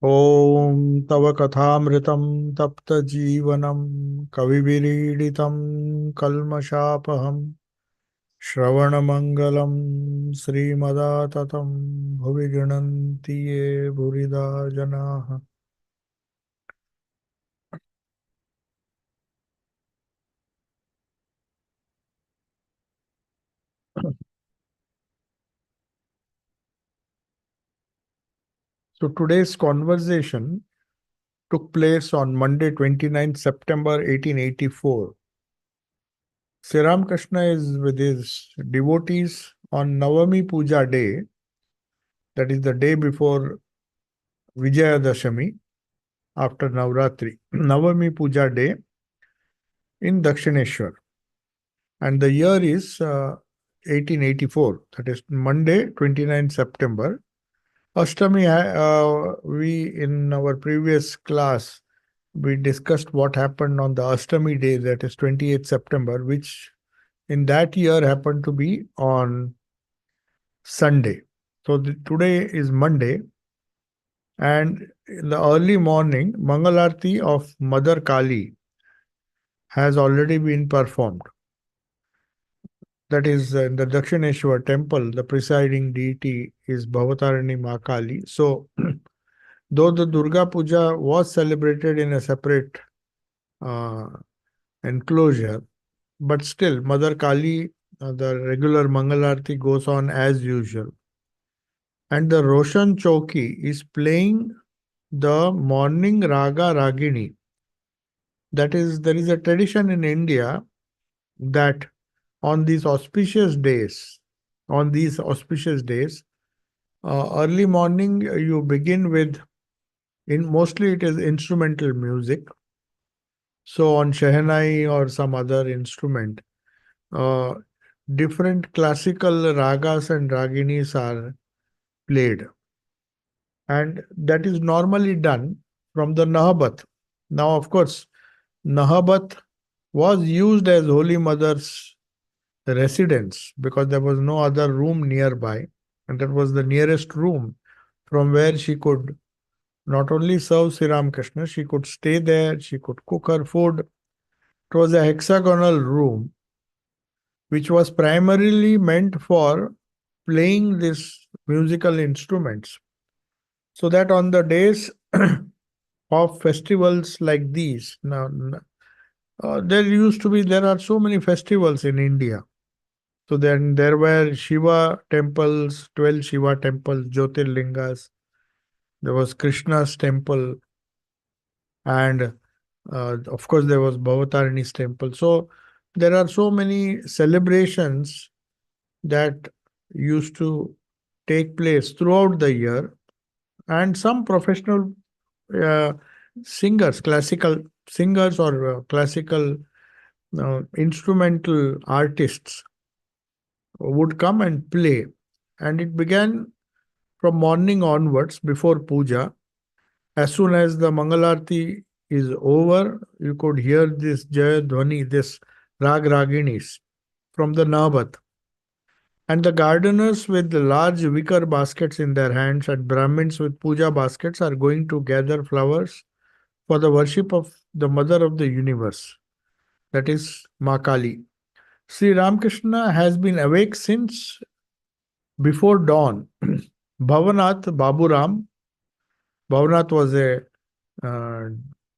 ॐ तव कथामृतं तप्तजीवनं कविभिरीडितं कल्मषापहं श्रवणमङ्गलं श्रीमदाततं भुवि गृह्णन्ति ये भुरिदा जनाः। So today's conversation took place on Monday, 29th September 1884. Sri Ramakrishna is with his devotees on Navami Puja day, that is the day before Vijayadashami, after Navratri, Navami Puja day in Dakshineshwar. And the year is 1884, that is Monday, 29 September. Ashtami, we in our previous class, we discussed what happened on the Ashtami day, that is 28th September, which in that year happened to be on Sunday. So today is Monday, and in the early morning, Mangalarti of Mother Kali has already been performed. That is, in the Dakshineshwar temple, the presiding deity is Bhavatarani Makali. So, though the Durga Puja was celebrated in a separate uh, enclosure, but still, Mother Kali, the regular Mangalarti goes on as usual. And the Roshan Chowki is playing the morning Raga Ragini. That is, there is a tradition in India that on these auspicious days, on these auspicious days, early morning you begin with, in mostly it is instrumental music. So on Shehnai or some other instrument, uh, different classical ragas and raginis are played, and that is normally done from the Nahabat. Now, of course, Nahabat was used as Holy Mother's residence because there was no other room nearby, and that was the nearest room from where she could not only serve Sri Ramakrishna, she could stay there, she could cook her food. It was a hexagonal room which was primarily meant for playing these musical instruments. So that on the days of festivals like these, now there are so many festivals in India. So then there were Shiva temples, 12 Shiva temples, Jyotirlingas. There was Krishna's temple, and of course there was Bhavatarani's temple. So there are so many celebrations that used to take place throughout the year, and some professional uh, singers, classical singers or classical instrumental artists would come and play. And it began from morning onwards before puja. As soon as the Mangalarti is over, you could hear this Jaya Dhwani, this Rag Raginis from the Nabat. And the gardeners with the large wicker baskets in their hands and Brahmins with puja baskets are going to gather flowers for the worship of the Mother of the Universe, that is Makali. Sri Ramakrishna has been awake since before dawn. Bhavanath Baburam, Bhavanath was a uh,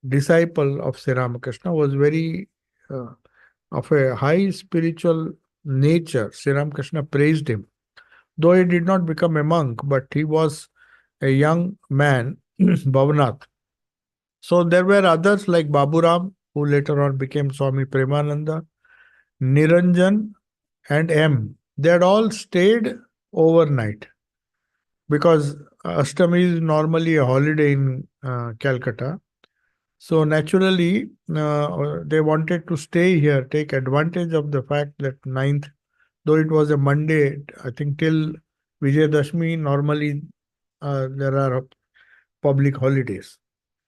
disciple of Sri Ramakrishna, was very of a high spiritual nature. Sri Ramakrishna praised him. Though he did not become a monk, but he was a young man, Bhavanath. So there were others like Baburam, who later on became Swami Premananda, Niranjan, and M. They had all stayed overnight because Ashtami is normally a holiday in Calcutta. So naturally, they wanted to stay here, take advantage of the fact that ninth, though it was a Monday, I think till Vijayadashmi, normally there are public holidays.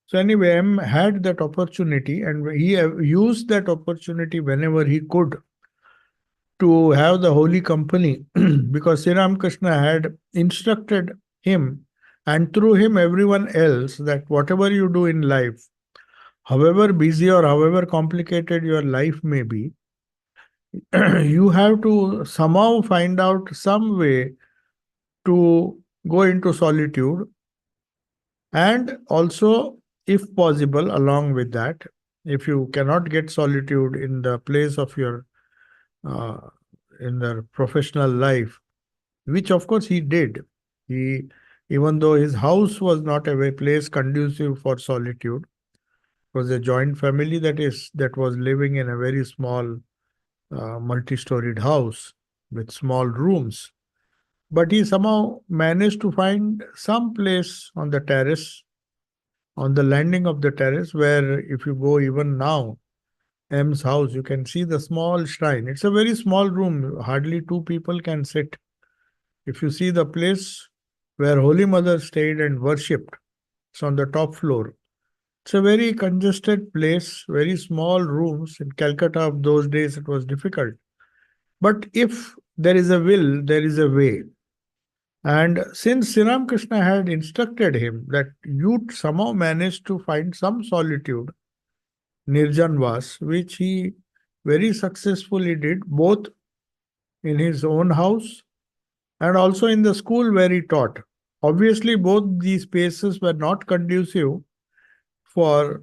So anyway, M had that opportunity, and he used that opportunity whenever he could to have the holy company because Sri Ramakrishna had instructed him And through him, everyone else, that whatever you do in life, however busy or however complicated your life may be, you have to somehow find out some way to go into solitude. And also, if possible, along with that, if you cannot get solitude in the place of your uh, in the professional life, which of course he did. He, even though his house was not a place conducive for solitude, was a joint family, that was living in a very small multi-storied house with small rooms. But he somehow managed to find some place on the terrace, on the landing of the terrace, where if you go even now, M's house, you can see the small shrine. It's a very small room, hardly two people can sit. If you see the place where Holy Mother stayed and worshipped, it's on the top floor. It's a very congested place, very small rooms. In Calcutta of those days, it was difficult. But if there is a will, there is a way. And since Sri Ramakrishna had instructed him that you somehow managed to find some solitude, Nirjan Vas, which he very successfully did, both in his own house and also in the school where he taught. Obviously, both these spaces were not conducive for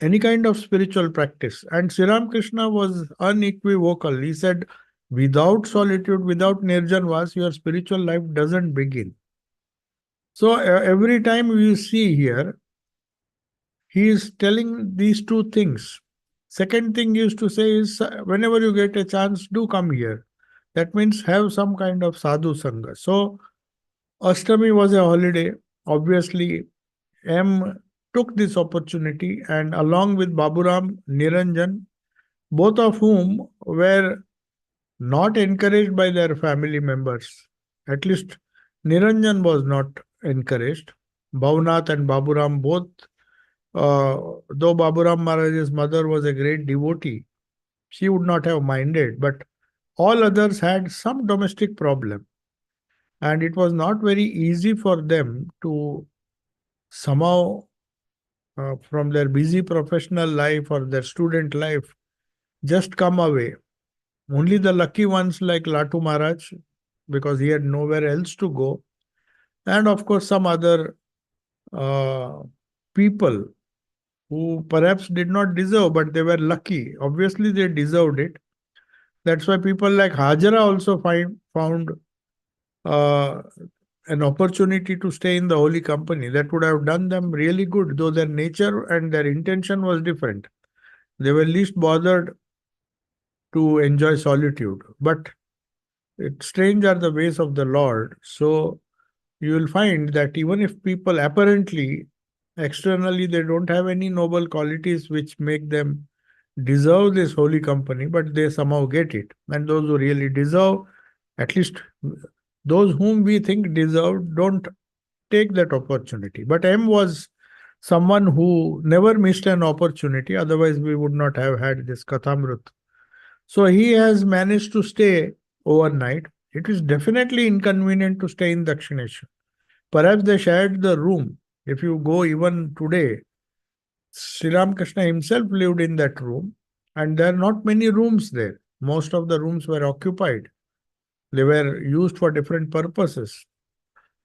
any kind of spiritual practice. And Sri Ramakrishna was unequivocal. He said, without solitude, without Nirjan Vas, your spiritual life doesn't begin. So every time we see here, he is telling these two things. Second thing he used to say is, whenever you get a chance, do come here. That means have some kind of sadhu sangha. So Ashtami was a holiday. Obviously, M took this opportunity, and along with Baburam, Niranjan, both of whom were not encouraged by their family members. At least Niranjan was not encouraged. Bhavnath and Baburam both, though Baburam Maharaj's mother was a great devotee, she would not have minded, but all others had some domestic problem. And it was not very easy for them to somehow, from their busy professional life or their student life, just come away. Only the lucky ones like Latu Maharaj, because he had nowhere else to go, and of course some other uh, people who perhaps did not deserve, but they were lucky. Obviously, they deserved it. That's why people like Hajara also found uh, an opportunity to stay in the holy company. That would have done them really good, though their nature and their intention was different. They were least bothered to enjoy solitude. But strange are the ways of the Lord. So you will find that even if people apparently, externally, they don't have any noble qualities which make them deserve this holy company, but they somehow get it. And those who really deserve, at least those whom we think deserve, don't take that opportunity. But M was someone who never missed an opportunity, otherwise, we would not have had this Kathamrut. So he has managed to stay overnight. It is definitely inconvenient to stay in Dakshineshwar. Perhaps they shared the room. If you go even today, Sri Ramakrishna himself lived in that room, and there are not many rooms there. Most of the rooms were occupied. They were used for different purposes.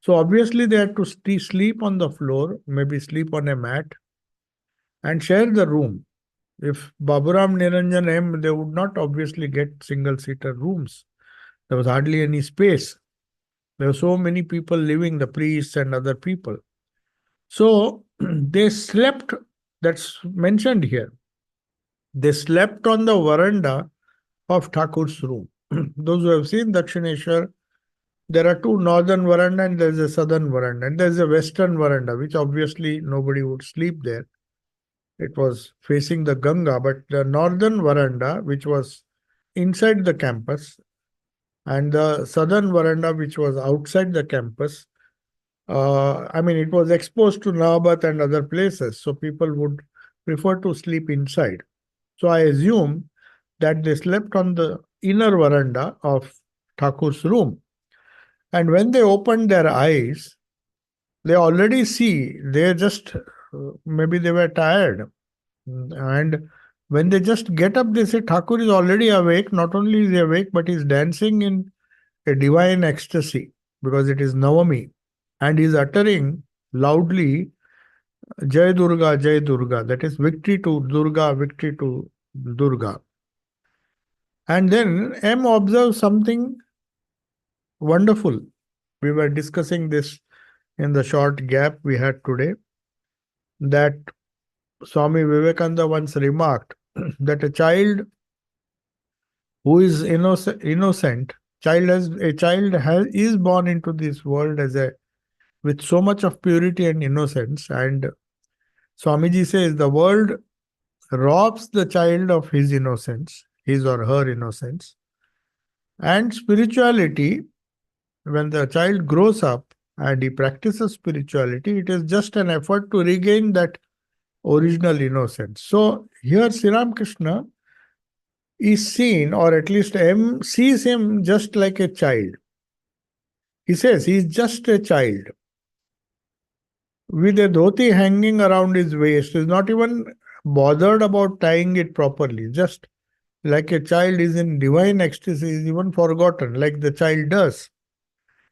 So obviously they had to sleep on the floor, maybe sleep on a mat, and share the room. If Baburam, Niranjan, M, they would not obviously get single-seater rooms. There was hardly any space. There were so many people living, the priests and other people. So they slept, that's mentioned here. They slept on the veranda of Thakur's room. Those who have seen Dakshineshwar, there are two northern veranda and there's a southern veranda. And there's a western veranda, which obviously nobody would sleep there. It was facing the Ganga, but the northern veranda, which was inside the campus, and the southern veranda, which was outside the campus, it was exposed to Nabat and other places, so people would prefer to sleep inside. So I assume that they slept on the inner veranda of Thakur's room. And when they opened their eyes, They already see, they just, maybe they were tired. And when they just get up, they say, Thakur is already awake. Not only is he awake, but he's dancing in a divine ecstasy because it is Navami. And he's uttering loudly, Jai Durga, Jai Durga. That is victory to Durga, victory to Durga. And then M observes something wonderful. We were discussing this in the short gap we had today, that Swami Vivekananda once remarked that who is innocent, child is born into this world as a with so much of purity and innocence, and Swamiji says the world robs the child of his innocence, his or her innocence, and spirituality. When the child grows up and he practices spirituality, it is just an effort to regain that original innocence. So here Sri Ramakrishna is seen, or at least M sees him just like a child. He says he is just a child with a dhoti hanging around his waist. He is not even bothered about tying it properly. Just like a child is in divine ecstasy, is even forgotten, like the child does.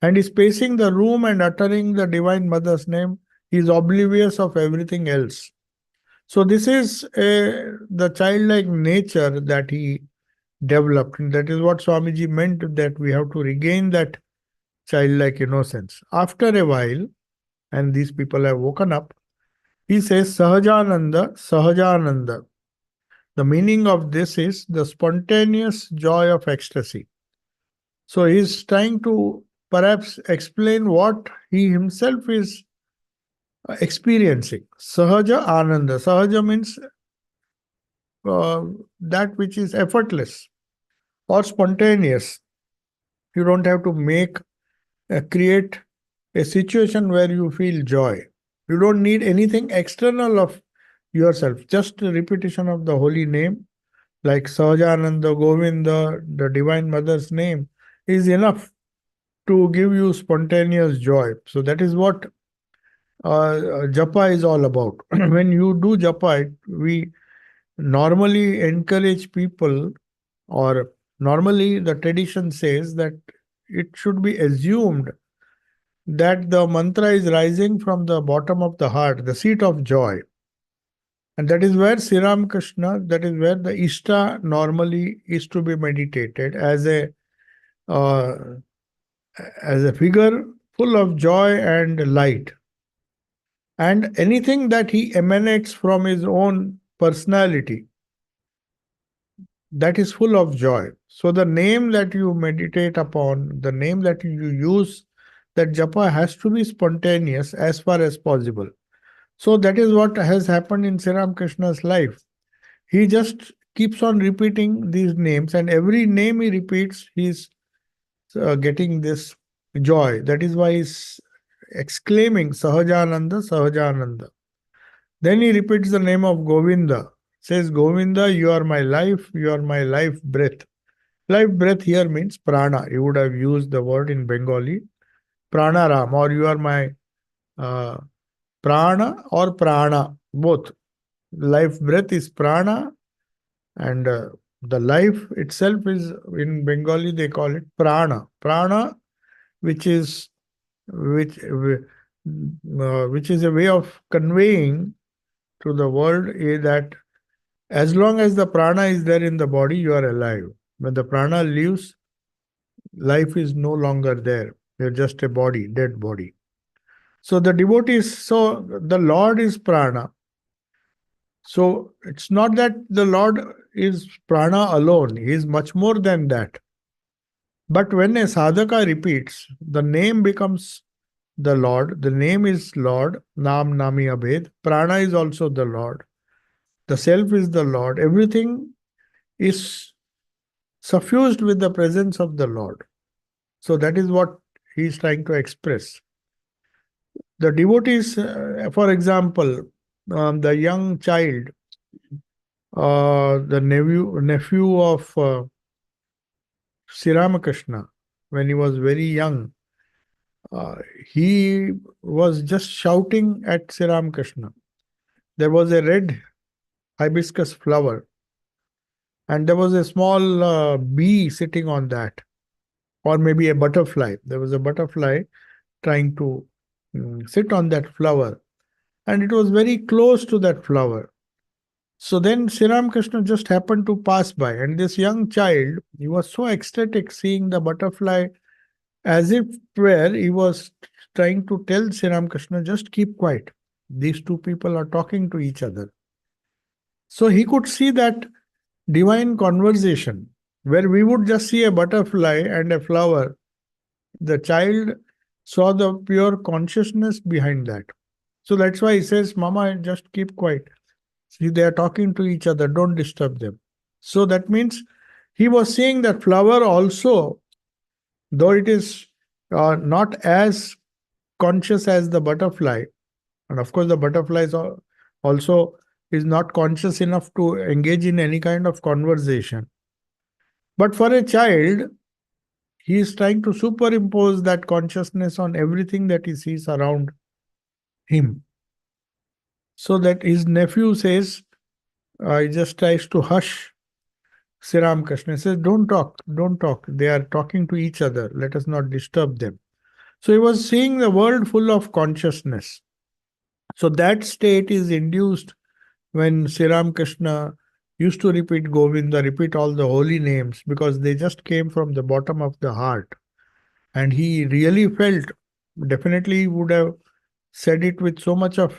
And is pacing the room and uttering the Divine Mother's name. He is oblivious of everything else. So this is the childlike nature that he developed. And that is what Swamiji meant, that we have to regain that childlike innocence. After a while, and these people have woken up, he says Sahajananda, Sahajananda. The meaning of this is the spontaneous joy of ecstasy. So he is trying to perhaps explain what he himself is experiencing. Sahaja Ananda. Sahaja means that which is effortless or spontaneous. You don't have to create a situation where you feel joy. You don't need anything external of yourself. Just a repetition of the holy name, like Sahajananda, Govinda, the Divine Mother's name, is enough to give you spontaneous joy. So that is what japa is all about. When you do japa, we normally encourage people, or normally the tradition says that it should be assumed that the mantra is rising from the bottom of the heart, the seat of joy. And that is where Sri Ramakrishna, that is where the Ishta normally is to be meditated uh, as a figure full of joy and light. And anything that he emanates from his own personality, that is full of joy. So the name that you meditate upon, the name that you use, that japa has to be spontaneous as far as possible. So that is what has happened in Sri Ramakrishna's life. He just keeps on repeating these names, and every name he repeats, he's getting this joy. That is why he's exclaiming Sahajananda, Sahajananda. Then he repeats the name of Govinda. Says, Govinda, you are my life, you are my life breath. Life breath here means prana. You would have used the word in Bengali, pranaram, or you are my uh, prana or prana, both. Life breath is prana, and the life itself is, in Bengali they call it prana. Prana, which is which is a way of conveying to the world that as long as the prana is there in the body, you are alive. When the prana leaves, life is no longer there. You're just a body, dead body. So the devotees, so the Lord is prana. So it's not that the Lord is prana alone. He is much more than that. But when a sadhaka repeats, the name becomes the Lord. The name is Lord, Nam Nami Abhed. Prana is also the Lord. The self is the Lord. Everything is suffused with the presence of the Lord. So that is what he is trying to express. The devotees, for example, the young child, the nephew of Sri Ramakrishna, when he was very young, uh, he was just shouting at Sri Ramakrishna. There was a red hibiscus flower, and there was a small bee sitting on that, or maybe a butterfly. There was a butterfly trying to sit on that flower, and it was very close to that flower. So then Sri Ramakrishna just happened to pass by, and this young child, he was so ecstatic seeing the butterfly, as if where he was trying to tell Sri Ramakrishna, just keep quiet. These two people are talking to each other. So he could see that divine conversation where we would just see a butterfly and a flower. The child saw the pure consciousness behind that. So that's why he says, Mama, just keep quiet. See, they are talking to each other, don't disturb them. So that means he was seeing that flower also, though it is not as conscious as the butterfly, and of course, the butterfly also is not conscious enough to engage in any kind of conversation. But for a child, he is trying to superimpose that consciousness on everything that he sees around him. So that his nephew says, he just tries to hush Sri Ramakrishna. He says, don't talk, don't talk. They are talking to each other. Let us not disturb them. So he was seeing the world full of consciousness. So that state is induced when Sri Ramakrishna used to repeat Govinda, repeat all the holy names, because they just came from the bottom of the heart. And he really felt, definitely would have said it with so much of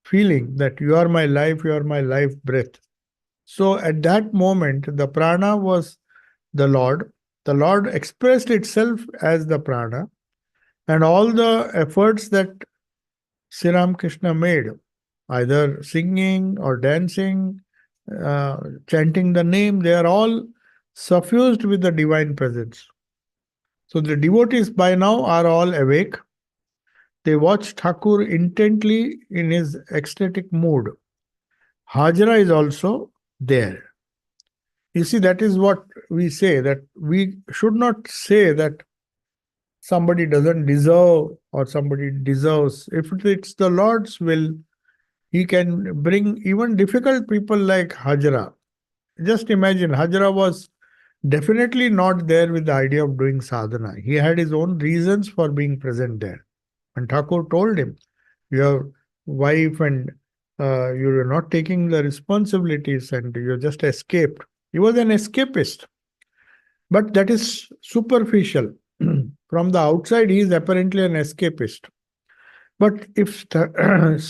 feeling that you are my life, you are my life breath. So at that moment, the prana was the Lord. The Lord expressed itself as the prana, and all the efforts that Sri Ramakrishna made, either singing or dancing, chanting the name, they are all suffused with the divine presence. So the devotees by now are all awake. They watch Thakur intently in his ecstatic mood. Hajra is also there. You see, that is what we say, that we should not say that somebody doesn't deserve or somebody deserves. If it's the Lord's will, He can bring even difficult people like Hajra. Just imagine, Hajra was definitely not there with the idea of doing sadhana. He had his own reasons for being present there. And Thakur told him, your wife and you're not taking the responsibilities and you just escaped. He was an escapist. But that is superficial. From the outside, he is apparently an escapist. But if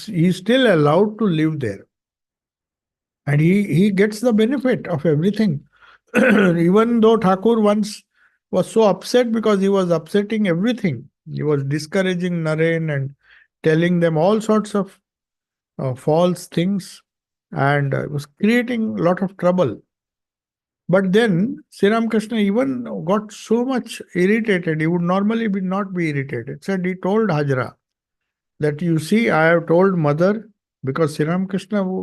he is still allowed to live there, and he gets the benefit of everything. Even though Thakur once was so upset because he was upsetting everything, he was discouraging Naren and telling them all sorts of false things, and was creating a lot of trouble. But then Sri Ramakrishna even got so much irritated. He would normally not be irritated. Said he told Hajra that, you see, I have told mother, because Sri Ramakrishna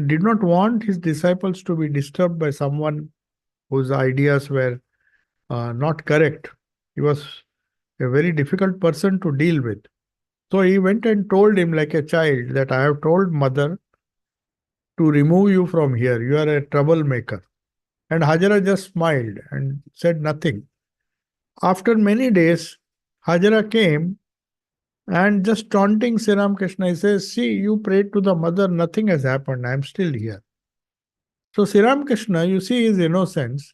did not want his disciples to be disturbed by someone whose ideas were not correct. He was a very difficult person to deal with. So he went and told him like a child that, I have told mother to remove you from here. You are a troublemaker. And Hajara just smiled and said nothing. After many days, Hajara came and just taunting Sri Ramakrishna, he says, see, you prayed to the mother, nothing has happened. I am still here. So Sri Ramakrishna, you see his innocence.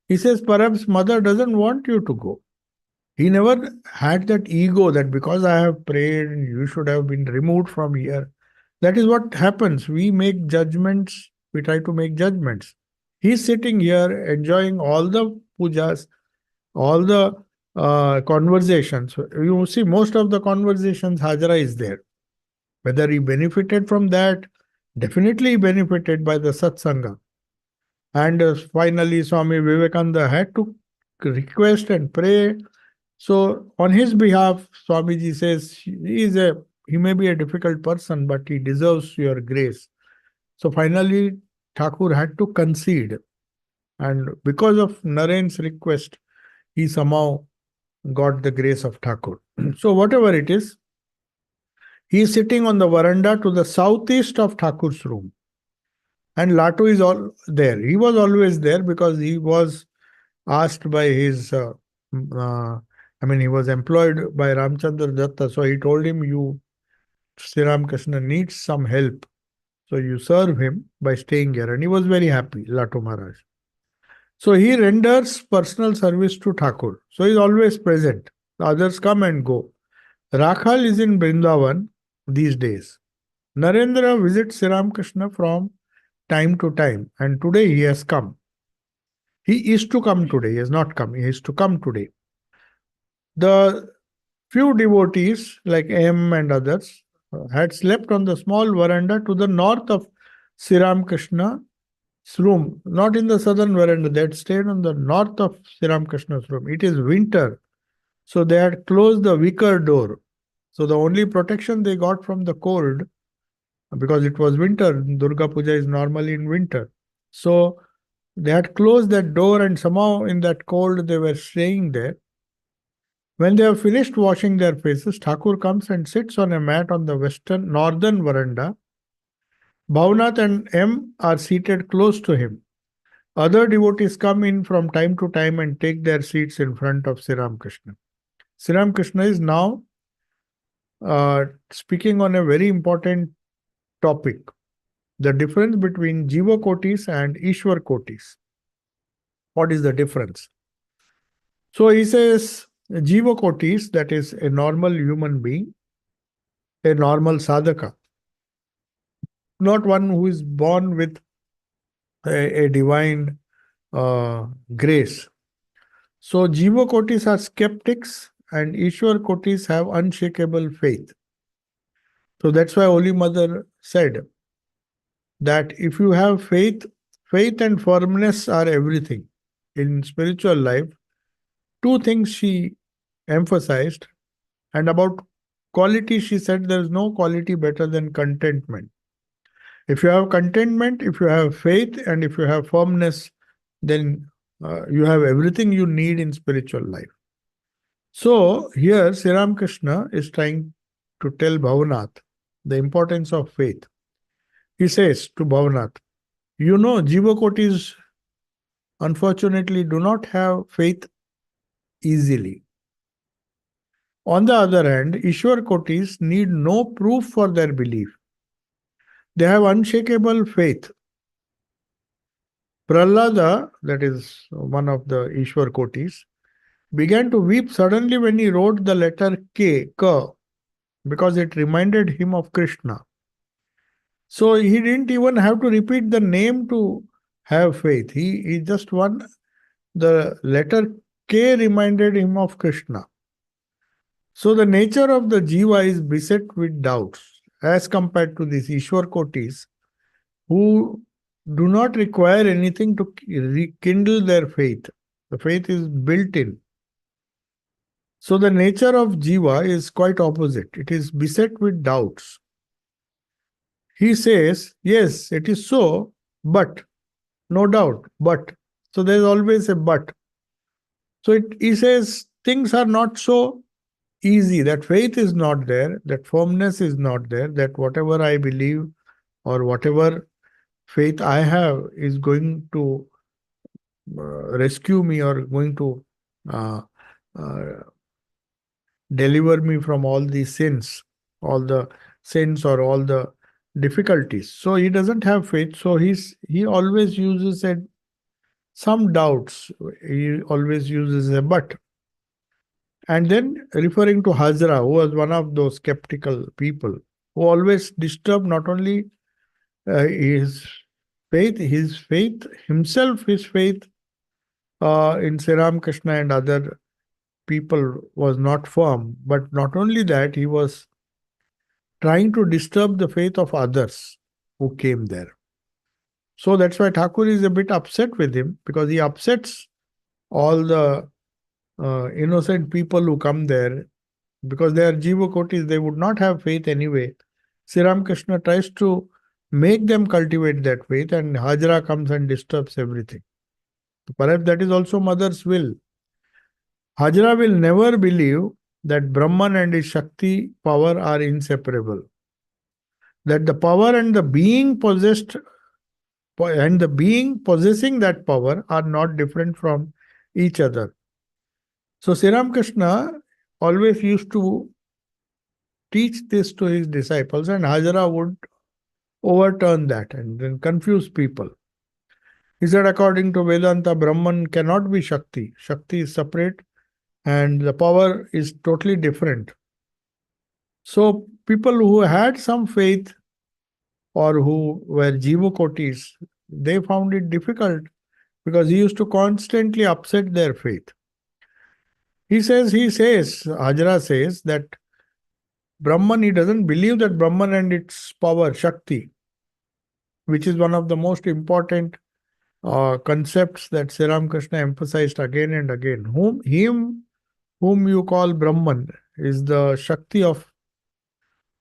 He says, perhaps mother doesn't want you to go. He never had that ego that because I have prayed, you should have been removed from here. That is what happens. We make judgments. We try to make judgments. He's sitting here enjoying all the pujas, all the conversations. You see, most of the conversations, Hajra is there. Whether he benefited from that, definitely he benefited by the satsanga. And finally, Swami Vivekananda had to request and pray. So, on his behalf, Swamiji says, he may be a difficult person, but he deserves your grace. So, finally, Thakur had to concede. And because of Naren's request, he somehow got the grace of Thakur. So whatever it is, he is sitting on the veranda to the southeast of Thakur's room. And Latu is all there. He was always there because he was asked by his, he was employed by Ramchandra Datta. So he told him, Sri Ramakrishna needs some help. So you serve him by staying here. And he was very happy, Latu Maharaj. So he renders personal service to Thakur. So he is always present. The others come and go. Rakhal is in Vrindavan these days. Narendra visits Sri Ramakrishna from time to time, and today he has come. He is to come today. He has not come. He is to come today. The few devotees like M and others had slept on the small veranda to the north of Sri Ramakrishna's room, not in the southern veranda. They had stayed on the north of Sri Ramakrishna's room. It is winter, so they had closed the wicker door. So the only protection they got from the cold, because it was winter, Durga Puja is normally in winter. So they had closed that door, and somehow in that cold they were staying there. When they have finished washing their faces, Thakur comes and sits on a mat on the northern veranda. Bhavnath and M are seated close to him. Other devotees come in from time to time and take their seats in front of Sri Ramakrishna. Sri Ramakrishna is now speaking on a very important topic, the difference between Jiva Kotis and Ishwar Kotis. What is the difference? So he says, Jiva Kotis, that is a normal human being, a normal sadhaka, not one who is born with a divine grace. So Jiva Kotis are skeptics and Ishwar Kotis have unshakable faith. So that's why Holy Mother said that if you have faith, faith and firmness are everything. In spiritual life, two things she emphasized, and about quality she said there is no quality better than contentment. If you have contentment, if you have faith, and if you have firmness, then you have everything you need in spiritual life. So here Sri Ramakrishna is trying to tell Bhavanath the importance of faith. He says to Bhavanath, Jiva Kotis unfortunately do not have faith easily. On the other hand, Ishwar Kotis need no proof for their belief. They have unshakable faith. Prahlada, that is one of the Ishwar Kotis, began to weep suddenly when he wrote the letter K, because it reminded him of Krishna. So he didn't even have to repeat the name to have faith. He just won the letter K reminded him of Krishna. So the nature of the jiva is beset with doubts as compared to these Ishwar Kotis who do not require anything to rekindle their faith. The faith is built in. So the nature of jiva is quite opposite. It is beset with doubts. He says, yes, it is so, but, no doubt, but. So there is always a but. So he says things are not so easy, that faith is not there, that firmness is not there, that whatever I believe or whatever faith I have is going to rescue me or going to deliver me from all the sins or all the difficulties. So he doesn't have faith. So he always uses some doubts. He always uses a but. And then referring to Hazra, who was one of those skeptical people, who always disturbed not only his faith himself, his faith in Sri Ramakrishna and other people was not firm, but not only that, he was trying to disturb the faith of others who came there. So that's why Thakur is a bit upset with him, because he upsets all the innocent people who come there, because they are Jiva Kotis, they would not have faith anyway. Sri Ramakrishna tries to make them cultivate that faith, and Hajra comes and disturbs everything. Perhaps that is also Mother's will. Hajra will never believe that Brahman and his Shakti power are inseparable. That the power and the being possessed and the being possessing that power are not different from each other. So Sri Ramakrishna always used to teach this to his disciples, and Hajra would overturn that and then confuse people. He said, according to Vedanta, Brahman cannot be Shakti. Shakti is separate and the power is totally different. So people who had some faith or who were Jivakotis, they found it difficult because he used to constantly upset their faith. Hajra says that Brahman, he doesn't believe that Brahman and its power, Shakti, which is one of the most important concepts that Sri Ramakrishna emphasized again and again. Whom you call Brahman is the Shakti of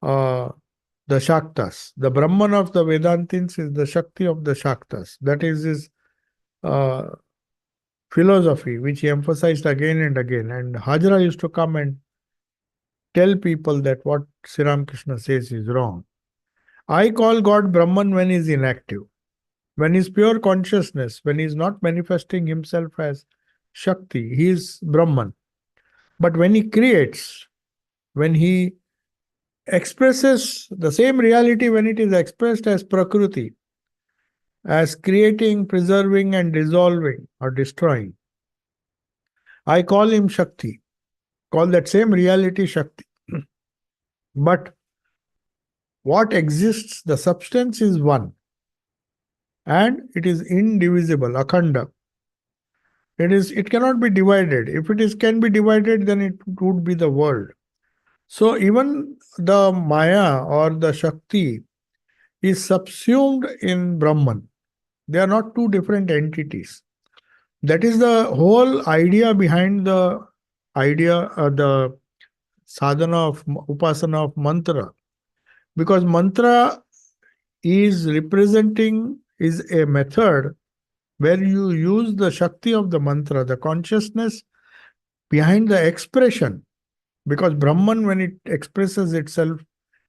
uh, the Shaktas. The Brahman of the Vedantins is the Shakti of the Shaktas. That is his uh, philosophy, which he emphasized again and again. And Hajra used to come and tell people that what Sri Ramakrishna says is wrong. I call God Brahman when he is inactive. When he is pure consciousness, when he is not manifesting himself as Shakti, he is Brahman. But when he creates, when he expresses the same reality, when it is expressed as Prakriti, as creating, preserving, and dissolving or destroying, I call him Shakti. Call that same reality Shakti. But what exists, the substance is one. And it is indivisible, akhanda. It cannot be divided. If can be divided, then it would be the world. So even the Maya or the Shakti is subsumed in Brahman. They are not two different entities. That is the whole idea behind the the sadhana of upasana of mantra. Because mantra is a method where you use the Shakti of the mantra, the consciousness behind the expression. Because Brahman, when it expresses itself,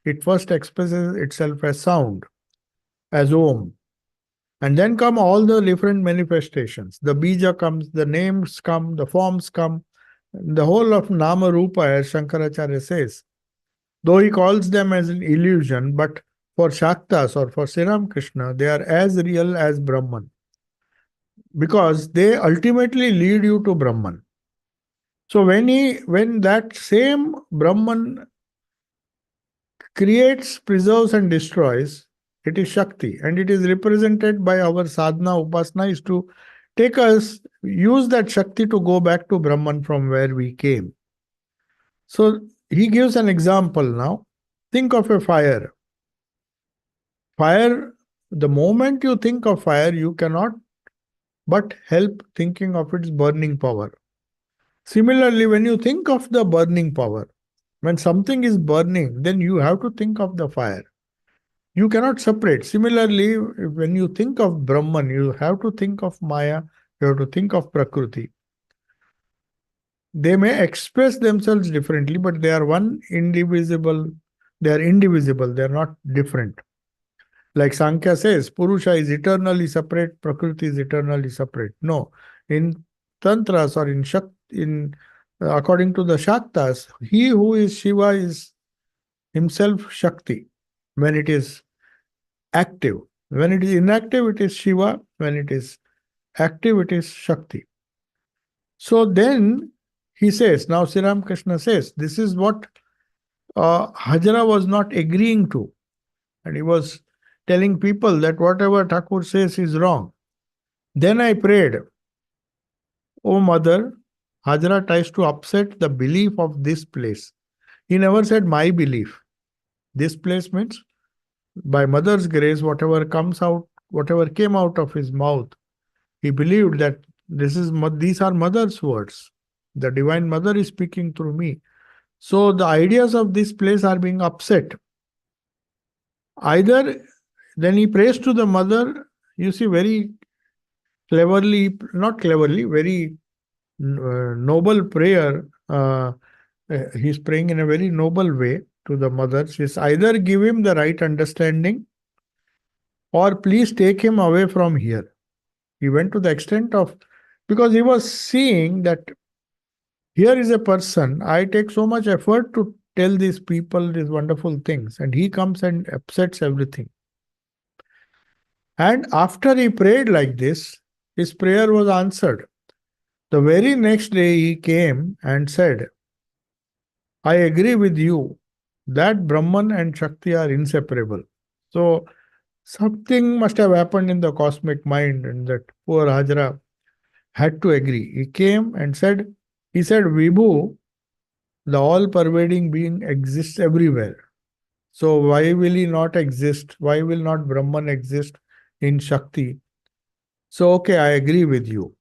it first expresses itself as sound, as Om. And then come all the different manifestations. The bija comes, the names come, the forms come, the whole of Nama Rupa, as Shankaracharya says. Though he calls them as an illusion, but for Shaktas or for Sri Ramakrishna, they are as real as Brahman. Because they ultimately lead you to Brahman. So when that same Brahman creates, preserves, and destroys, it is Shakti, and it is represented by our sadhana, upasana, is to use that Shakti to go back to Brahman from where we came. So he gives an example now. Think of a fire. Fire, the moment you think of fire, you cannot but help thinking of its burning power. Similarly, when you think of the burning power, when something is burning, then you have to think of the fire. You cannot separate. Similarly, when you think of Brahman, you have to think of Maya, you have to think of Prakriti. They may express themselves differently, but they are indivisible, they are not different. Like Sankhya says, Purusha is eternally separate, Prakriti is eternally separate. No. In Tantras or according to the Shaktas, he who is Shiva is himself Shakti when it is active. When it is inactive, it is Shiva. When it is active, it is Shakti. So then he says, now Sri Ramakrishna says, this is what Hajra was not agreeing to. And he was telling people that whatever Thakur says is wrong. Then I prayed, "O mother, Hajra tries to upset the belief of this place." He never said my belief. This place means by mother's grace, whatever came out of his mouth, he believed that these are mother's words. The Divine Mother is speaking through me. So the ideas of this place are being upset. Either then he prays to the mother, you see, very cleverly, not cleverly, very noble prayer. He's praying in a very noble way to the mother. Says, either give him the right understanding or please take him away from here. He went to the extent of, because he was seeing that here is a person, I take so much effort to tell these people these wonderful things, and he comes and upsets everything. And after he prayed like this, his prayer was answered. The very next day he came and said, I agree with you that Brahman and Shakti are inseparable. So something must have happened in the cosmic mind, and that poor Hajra had to agree. He came and said, he said, Vibhu, the all pervading being exists everywhere. So why will he not exist? Why will not Brahman exist in Shakti? So, okay, I agree with you.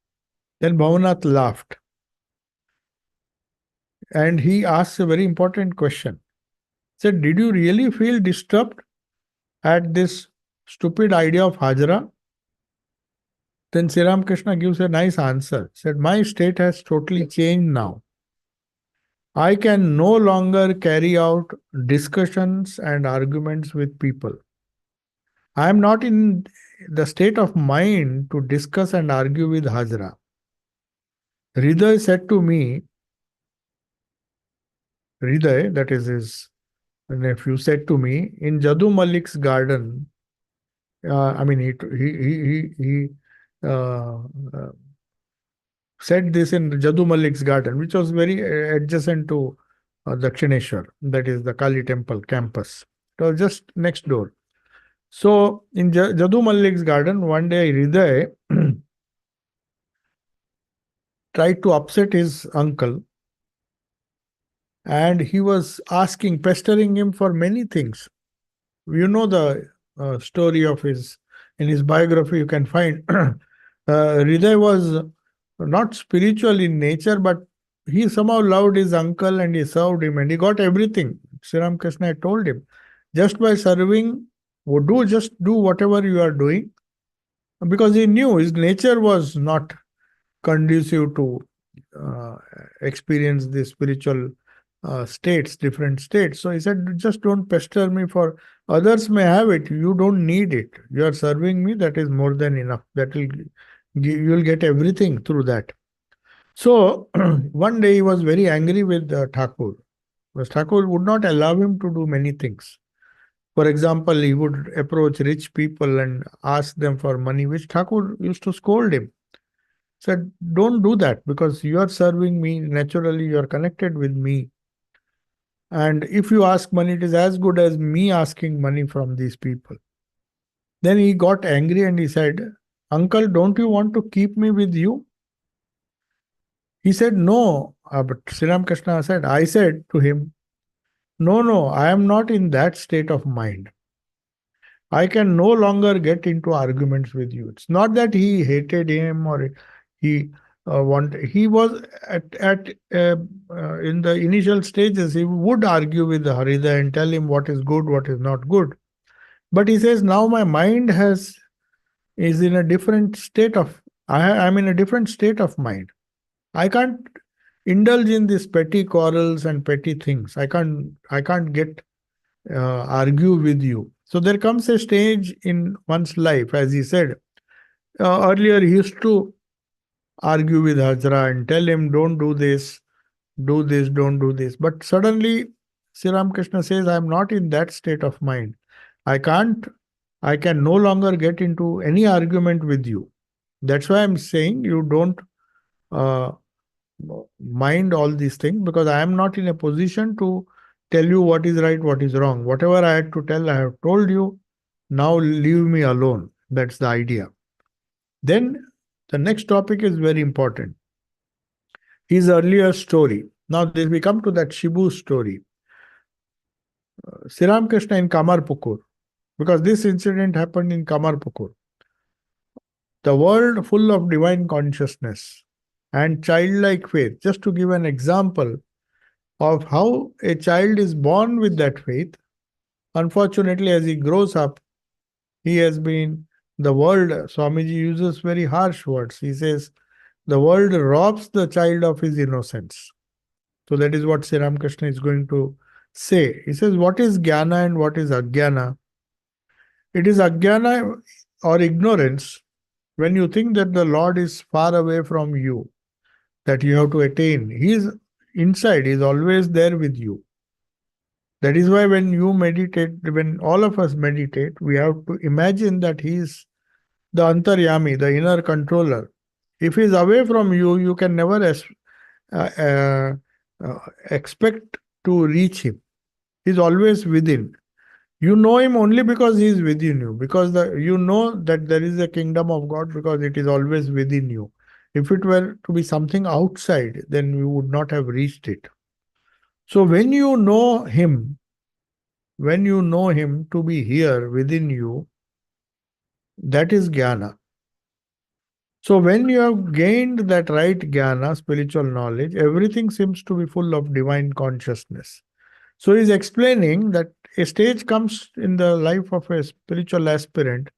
Then Bhavanath laughed and he asked a very important question. He said, did you really feel disturbed at this stupid idea of Hajra? Then Sri Ramakrishna gives a nice answer. He said, my state has totally changed now. I can no longer carry out discussions and arguments with people. I am not in the state of mind to discuss and argue with Hajra. Hriday said to me, Hriday, that is his nephew, said to me, in Jadu Malik's garden, he said this in Jadu Malik's garden, which was very adjacent to Dakshineshwar, that is the Kali temple campus. It was just next door. So in Jadu Malik's garden, one day Hriday tried to upset his uncle, and he was asking, pestering him for many things. You know the story of his, in his biography, you can find Hriday was not spiritual in nature, but he somehow loved his uncle and he served him and he got everything. Sri Ramakrishna had told him, just by serving, just do whatever you are doing, because he knew his nature was not conducive to experience the spiritual states, different states. So he said, just don't pester me, for others may have it. You don't need it. You are serving me. That is more than enough. That will you'll get everything through that. So one day he was very angry with Thakur, because Thakur would not allow him to do many things. For example, he would approach rich people and ask them for money, which Thakur used to scold him. Said, don't do that, because you are serving me. Naturally, you are connected with me. And if you ask money, it is as good as me asking money from these people. Then he got angry and he said, Uncle, don't you want to keep me with you? He said, no. But Sri Ramakrishna said, I said to him, no, I am not in that state of mind. I can no longer get into arguments with you. It's not that he hated him or he he was in the initial stages, he would argue with Harida and tell him what is good, what is not good. But he says, now my mind is in a different state of, I'm in a different state of mind. I can't indulge in these petty quarrels and petty things. I can't get argue with you. So there comes a stage in one's life, as he said. Earlier, he used to argue with Hajra and tell him, don't do this, don't do this. But suddenly, Sri Ramakrishna says, I am not in that state of mind. I can no longer get into any argument with you. That's why I'm saying you don't mind all these things, because I am not in a position to tell you what is right, what is wrong. Whatever I had to tell, I have told you. Now leave me alone. That's the idea. Then the next topic is very important. His earlier story. Now we come to that Shibu story. Sri Ramakrishna in Kamarpukur, because this incident happened in Kamarpukur. The world full of divine consciousness and childlike faith. Just to give an example of how a child is born with that faith, unfortunately, as he grows up, he has been, the world, Swamiji uses very harsh words. He says, the world robs the child of his innocence. So that is what Sri Ramakrishna is going to say. He says, what is jnana and what is ajnana? It is ajnana or ignorance when you think that the Lord is far away from you, that you have to attain. He is inside, He is always there with you. That is why when you meditate, when all of us meditate, we have to imagine that He is the antaryami, the inner controller. If He is away from you, you can never uh, uh, expect to reach Him. He is always within. You know Him only because He is within you, because you know that there is a kingdom of God because it is always within you. If it were to be something outside, then we would not have reached it. So when you know Him to be here within you, that is jnana. So when you have gained that right jnana, spiritual knowledge, everything seems to be full of divine consciousness. So he's explaining that a stage comes in the life of a spiritual aspirant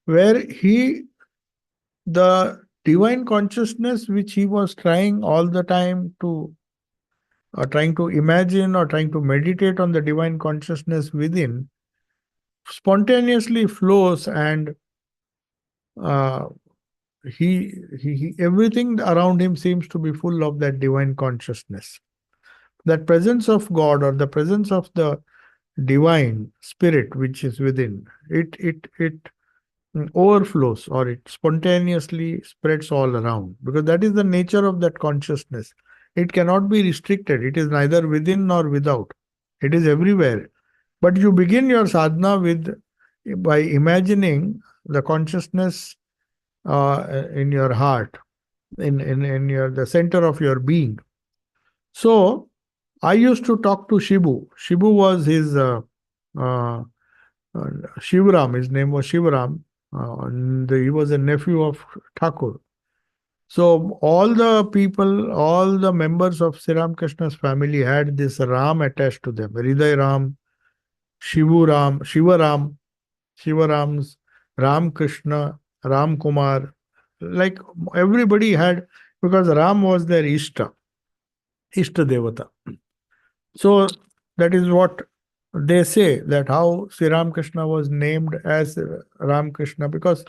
where the divine consciousness which he was trying all the time to, or trying to imagine or trying to meditate on the divine consciousness within, spontaneously flows, and uh, everything around him seems to be full of that divine consciousness. That presence of God or the presence of the divine spirit which is within, it overflows, or it spontaneously spreads all around, because that is the nature of that consciousness. It cannot be restricted. It is neither within nor without. It is everywhere. But you begin your sadhana by imagining the consciousness in your heart, in the center of your being. So I used to talk to Shibu. Shibu was his uh, Shivaram. His name was Shivaram. And he was a nephew of Thakur. So all the people, all the members of Sri Ramakrishna's family had this Ram attached to them. Hriday Ram, Shivu Ram, Shivaram, Shivaram's, Ram Krishna, Ram Kumar. Like everybody had, because Ram was their Ishta Devata. So that is what they say, that how Sri Ramakrishna was named as Ramakrishna, because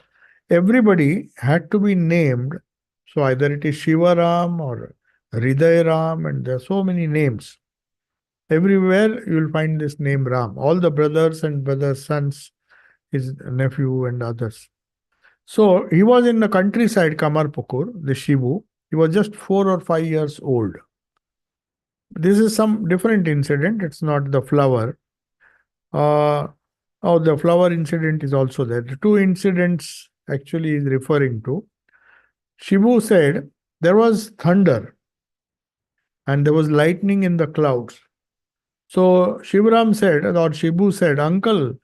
everybody had to be named. So either it is Shiva Ram or Hriday Ram, and there are so many names. Everywhere you will find this name Ram. All the brothers and brothers' sons, his nephew and others. So he was in the countryside, Kamarpukur, the Shivu. He was just 4 or 5 years old. This is some different incident. It's not the flower. The flower incident is also there. The two incidents actually is referring to. Shivu said there was thunder and there was lightning in the clouds. So Shivaram said, or Shivu said, Uncle,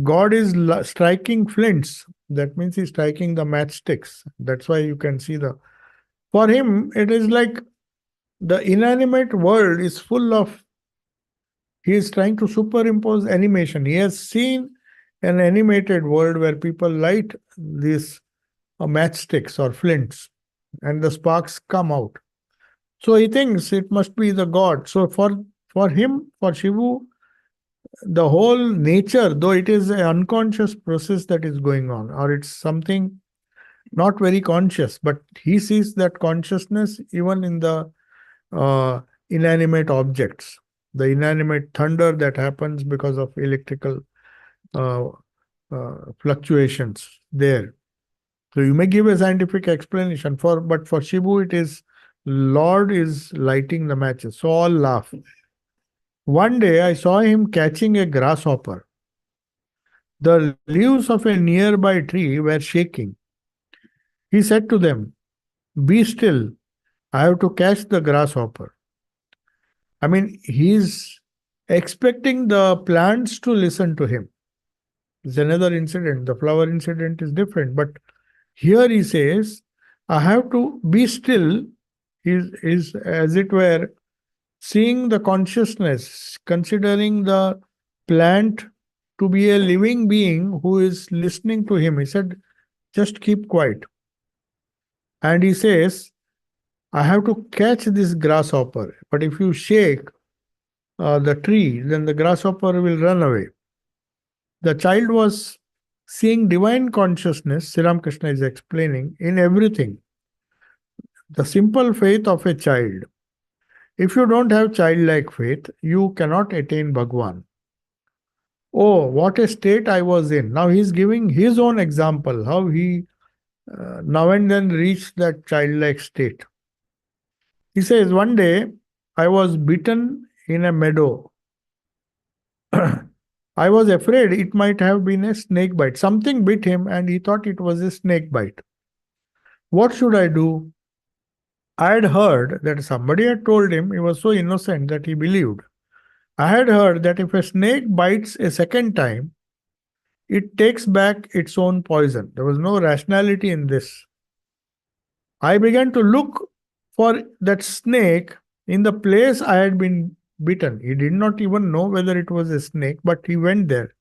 God is striking flints. That means he's striking the matchsticks. That's why you can see For him, it is like the inanimate world is full of. He is trying to superimpose animation. He has seen an animated world where people light these matchsticks or flints, and the sparks come out. So he thinks it must be the god. So for him, for Shivu, the whole nature, though it is an unconscious process that is going on, or it's something not very conscious, but he sees that consciousness even in the inanimate objects, the inanimate thunder that happens because of electrical uh, fluctuations there. So you may give a scientific explanation but for Shibu it is Lord is lighting the matches. So all laugh. One day I saw him catching a grasshopper. The leaves of a nearby tree were shaking. He said to them, "Be still. I have to catch the grasshopper." I mean, he's expecting the plants to listen to him. It's another incident. The flower incident is different. But here he says, I have to be still, is as it were seeing the consciousness, considering the plant to be a living being who is listening to him. He said, just keep quiet. And he says, I have to catch this grasshopper, but if you shake the tree, then the grasshopper will run away. The child was seeing divine consciousness, Sri Ramakrishna is explaining, in everything. The simple faith of a child. If you don't have childlike faith, you cannot attain Bhagwan. Oh, what a state I was in. Now he's giving his own example, how he now and then reached that childlike state. He says, one day I was bitten in a meadow. I was afraid it might have been a snake bite. Something bit him and he thought it was a snake bite. What should I do? I had heard that somebody had told him, he was so innocent that he believed. I had heard that if a snake bites a second time, it takes back its own poison. There was no rationality in this. I began to look for that snake in the place I had been bitten. He did not even know whether it was a snake, but he went there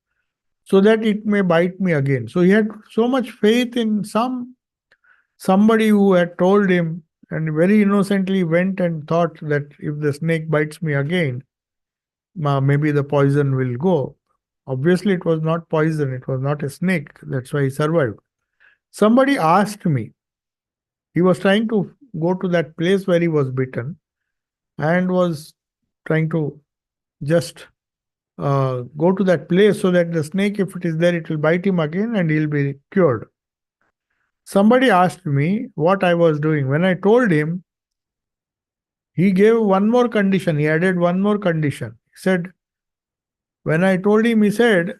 so that it may bite me again. So he had so much faith in somebody who had told him, and very innocently went and thought that if the snake bites me again, maybe the poison will go. Obviously, it was not poison, it was not a snake. That's why he survived. Somebody asked me, he was trying to go to that place where he was bitten and was trying to just go to that place so that the snake, if it is there, it will bite him again and he'll be cured. Somebody asked me what I was doing. When I told him, he gave one more condition. He added one more condition. He said, when I told him, he said,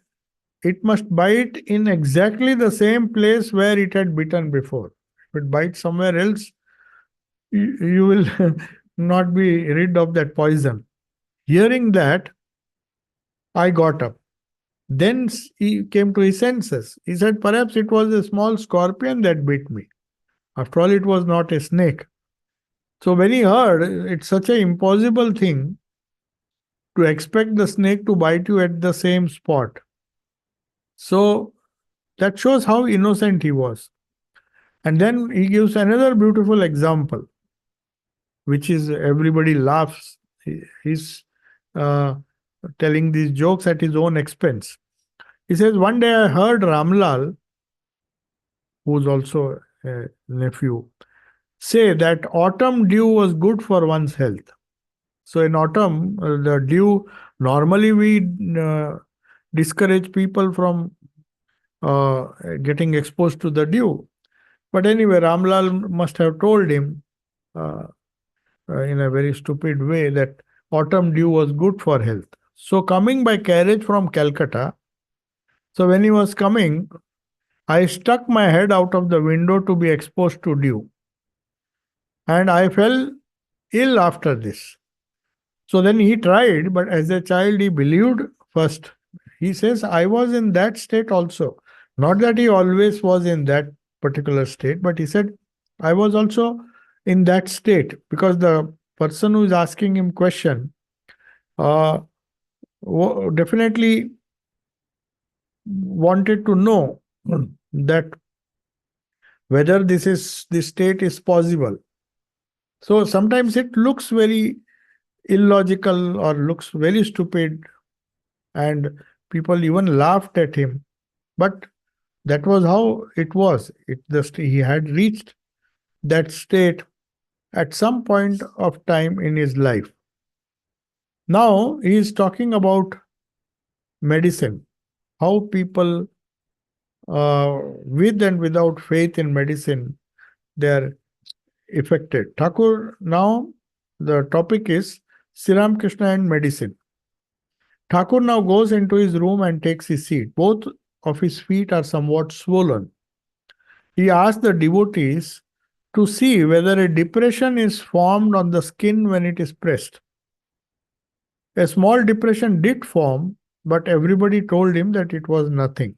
it must bite in exactly the same place where it had bitten before. If it bites somewhere else, you will not be rid of that poison. Hearing that, I got up. Then he came to his senses. He said, perhaps it was a small scorpion that bit me. After all, it was not a snake. So when he heard, it's such an impossible thing to expect the snake to bite you at the same spot. So that shows how innocent he was. And then he gives another beautiful example, which is everybody laughs. He's telling these jokes at his own expense. He says, one day I heard Ramlal, who's also a nephew, say that autumn dew was good for one's health. So in autumn, the dew, normally we discourage people from getting exposed to the dew. But anyway, Ramlal must have told him in a very stupid way that autumn dew was good for health. So coming by carriage from Calcutta, so when he was coming, I stuck my head out of the window to be exposed to dew. And I fell ill after this. So then he tried, but as a child he believed first. He says, I was in that state also. Not that he always was in that particular state, but he said, I was also in that state, because the person who is asking him question definitely wanted to know that whether this state is possible. So sometimes it looks very illogical or looks very stupid, and people even laughed at him. But that was how it was. He had reached that state at some point of time in his life. Now he is talking about medicine, how people with and without faith in medicine, they are affected. Thakur, now the topic is Sri Ramakrishna and medicine. Thakur now goes into his room and takes his seat. Both of his feet are somewhat swollen. He asks the devotees to see whether a depression is formed on the skin when it is pressed. A small depression did form, but everybody told him that it was nothing.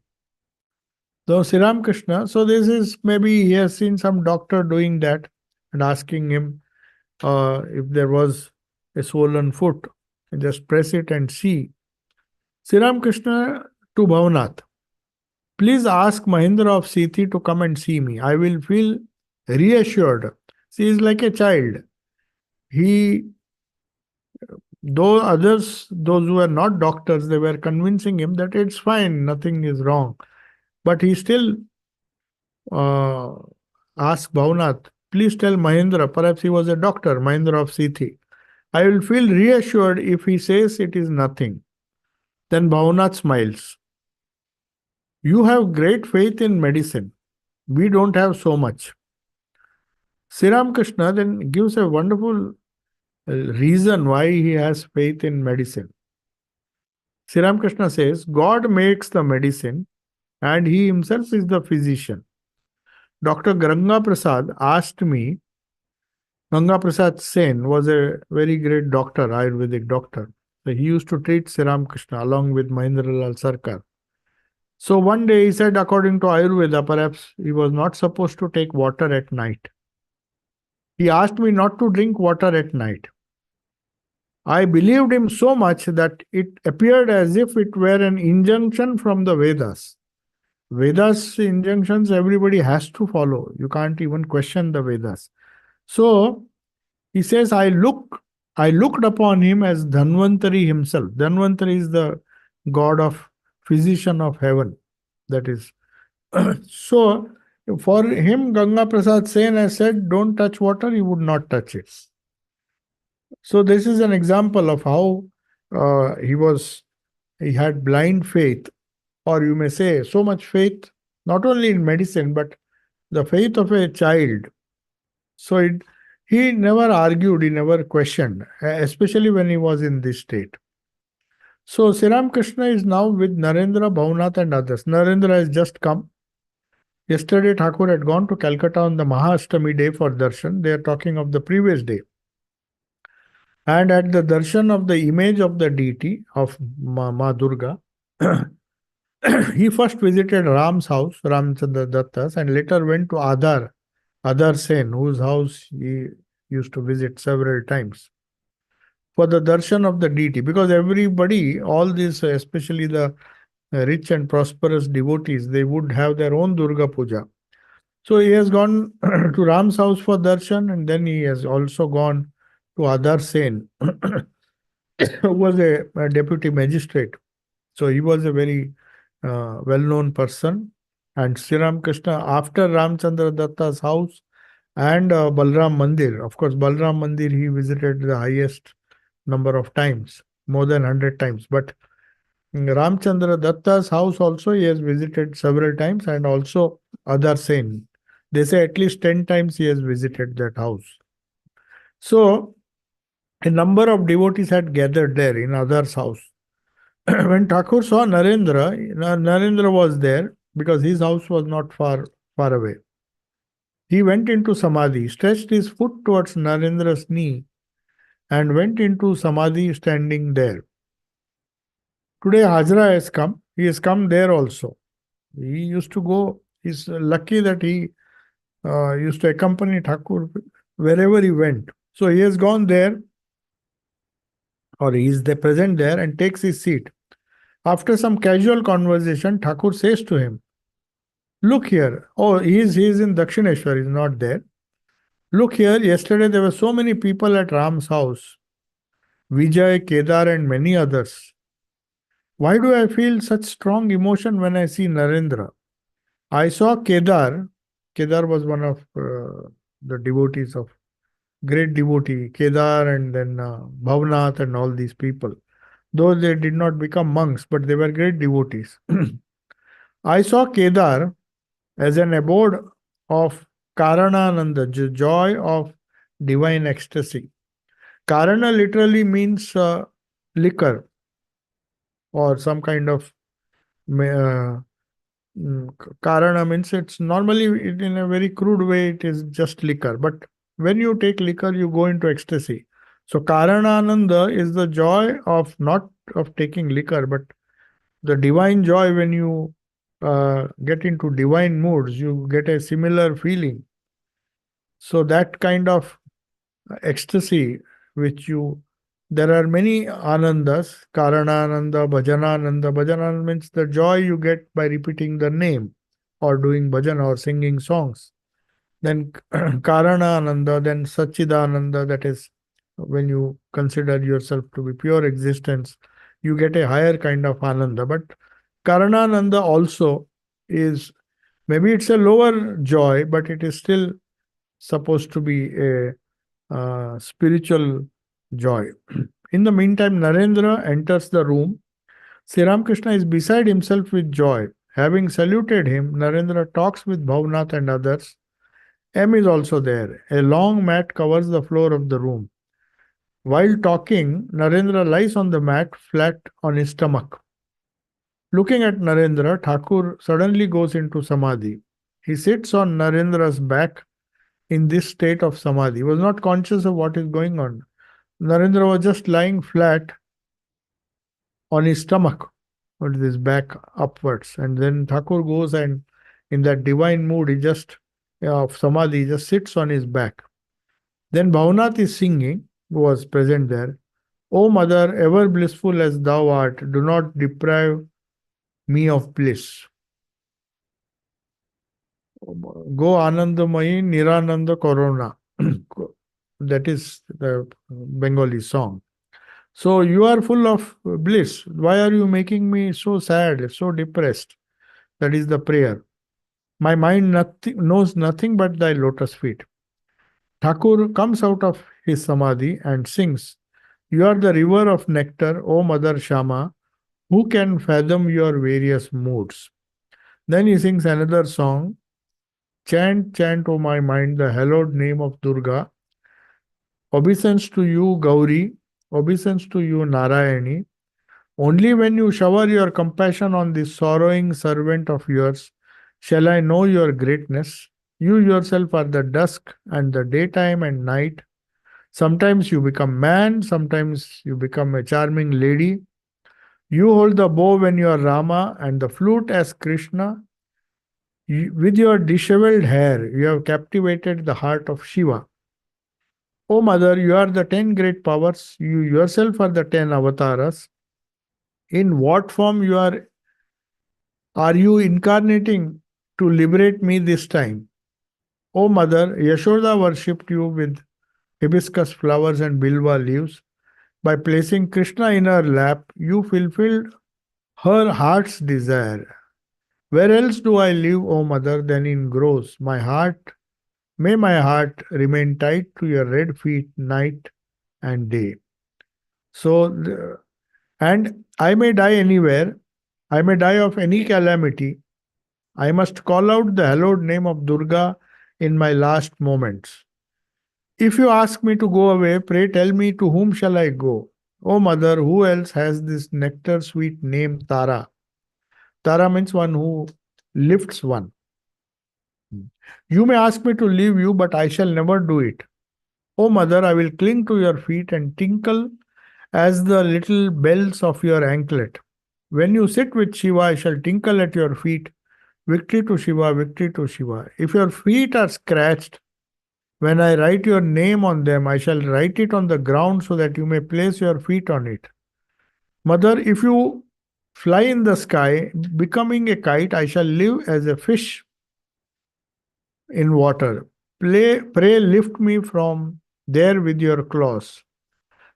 So Sri Ramakrishna, so this is maybe he has seen some doctor doing that and asking him if there was a swollen foot, just press it and see. Sri Ramakrishna to Bhavanath, please ask Mahendra of Siti to come and see me. I will feel reassured. She is like a child. He, though others, those who were not doctors, they were convincing him that it's fine, nothing is wrong. But he still uh, asked Bhavnath, please tell Mahendra, perhaps he was a doctor, Mahendra of Sithi. I will feel reassured if he says it is nothing. Then Bhavnath smiles. You have great faith in medicine. We don't have so much. Sri Ramakrishna then gives a wonderful reason why he has faith in medicine. Sri Ramakrishna says, God makes the medicine and he himself is the physician. Dr. Ganga Prasad asked me, Ganga Prasad Sen was a very great doctor, Ayurvedic doctor. So he used to treat Sri Ramakrishna along with Mahendralal Sarkar. So one day he said, according to Ayurveda, perhaps he was not supposed to take water at night. He asked me not to drink water at night. I believed him so much that it appeared as if it were an injunction from the Vedas. Vedas injunctions everybody has to follow. You can't even question the Vedas. So he says, I looked upon him as Dhanvantari himself. Dhanvantari is the god of physician of heaven. That is. So for him, Ganga Prasad Sen has said, don't touch water, he would not touch it. So this is an example of how he had blind faith, or you may say so much faith, not only in medicine, but the faith of a child. So he never argued, he never questioned, especially when he was in this state. So Sri Ramakrishna is now with Narendra, Bhavnath and others. Narendra has just come. Yesterday, Thakur had gone to Calcutta on the Mahastami day for darshan. They are talking of the previous day. And at the darshan of the image of the deity of Ma Durga, he first visited Ram's house, Ramchandra Datta's, and later went to Adar Sen, whose house he used to visit several times for the darshan of the deity. Because everybody, all these, especially the rich and prosperous devotees, they would have their own Durga Puja. So he has gone to Ram's house for darshan, and then he has also gone to Adar Sen, who was a deputy magistrate. So he was a very well-known person. And Sri Ramakrishna, after Ramchandra Datta's house and Balram Mandir, of course, Balram Mandir he visited the highest number of times, more than 100 times. But Ramchandra Datta's house also he has visited several times, and also Adar Sen. They say at least 10 times he has visited that house. So a number of devotees had gathered there in Adar's house. When Thakur saw Narendra was there because his house was not far away. He went into Samadhi, stretched his foot towards Narendra's knee, and went into Samadhi standing there. Today Hajra has come. He has come there also. He used to go. He's lucky that he used to accompany Thakur wherever he went. So he has gone there, or he is present there, and takes his seat. After some casual conversation, Thakur says to him, look here. Oh, he is in Dakshineshwar, he's not there. Look here, yesterday there were so many people at Ram's house. Vijay, Kedar and many others. Why do I feel such strong emotion when I see Narendra? I saw Kedar. Kedar was one of the devotees of great devotee, Kedar and then Bhavnath and all these people. Though they did not become monks, but they were great devotees. I saw Kedar as an abode of Karanananda, joy of divine ecstasy. Karana literally means liquor or some kind of Karana means it's normally in a very crude way, it is just liquor. But when you take liquor, you go into ecstasy. So Karanananda is the joy of not of taking liquor, but the divine joy. When you get into divine moods, you get a similar feeling. So that kind of ecstasy, there are many anandas, Karanananda, Bhajanananda. Bhajanananda means the joy you get by repeating the name or doing bhajan or singing songs. then Karanananda, then Satchidananda, that is when you consider yourself to be pure existence, you get a higher kind of Ananda. But Karanananda also is, maybe it's a lower joy, but it is still supposed to be a spiritual joy. In the meantime, Narendra enters the room. Sri Ramakrishna is beside himself with joy. Having saluted him, Narendra talks with Bhavnath and others. M is also there. A long mat covers the floor of the room. While talking, Narendra lies on the mat flat on his stomach. Looking at Narendra, Thakur suddenly goes into samadhi. He sits on Narendra's back in this state of samadhi. He was not conscious of what is going on. Narendra was just lying flat on his stomach with his back upwards. And then Thakur goes and in that divine mood, he just, of samadhi, he just sits on his back. Then Bhavnath is singing, who was present there. O mother, ever blissful as thou art, do not deprive me of bliss. Go Anandamayi Nirananda Corona. That is the Bengali song. So you are full of bliss. Why are you making me so sad, so depressed? That is the prayer. My mind knows nothing but thy lotus feet. Thakur comes out of his samadhi and sings, You are the river of nectar, O Mother Shama. Who can fathom your various moods? Then he sings another song, Chant, chant, O my mind, the hallowed name of Durga. Obeisance to you, Gauri. Obeisance to you, Narayani. Only when you shower your compassion on this sorrowing servant of yours shall I know your greatness. You yourself are the dusk and the daytime and night. Sometimes you become man, sometimes you become a charming lady. You hold the bow when you are Rama and the flute as Krishna. With your disheveled hair, you have captivated the heart of Shiva. O Mother, you are the 10 great powers. You yourself are the 10 avatars. In what form are you incarnating to liberate me this time? O Mother, Yashoda worshipped you with hibiscus flowers and bilva leaves. By placing Krishna in her lap, you fulfilled her heart's desire. Where else do I live, O Mother, than in groves? May my heart remain tied to your red feet night and day. So, and I may die anywhere. I may die of any calamity. I must call out the hallowed name of Durga in my last moments. If you ask me to go away, pray tell me to whom shall I go? O Mother, who else has this nectar sweet name Tara? Tara means one who lifts one. You may ask me to leave you, but I shall never do it. O Mother, I will cling to your feet and tinkle as the little bells of your anklet. When you sit with Shiva, I shall tinkle at your feet. Victory to Shiva, victory to Shiva. If your feet are scratched, when I write your name on them, I shall write it on the ground so that you may place your feet on it. Mother, if you fly in the sky, becoming a kite, I shall live as a fish in water. Pray lift me from there with your claws.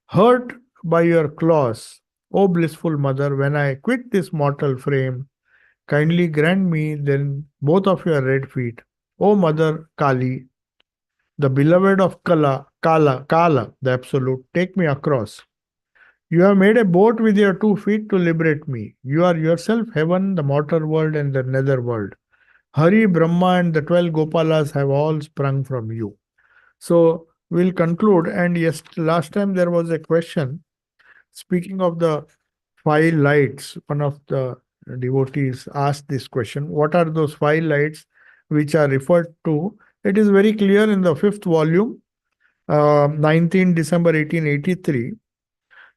Hurt by your claws, O blissful mother, when I quit this mortal frame, kindly grant me then both of your red feet. O mother Kali, the beloved of Kala, the absolute, take me across. You have made a boat with your 2 feet to liberate me. You are yourself heaven, the mortal world, and the nether world. Hari, Brahma, and the 12 Gopalas have all sprung from you. So we'll conclude. And yes, last time there was a question. Speaking of the 5 lights, one of the devotees asked this question. What are those 5 lights which are referred to? It is very clear in the 5th volume, 19 December 1883.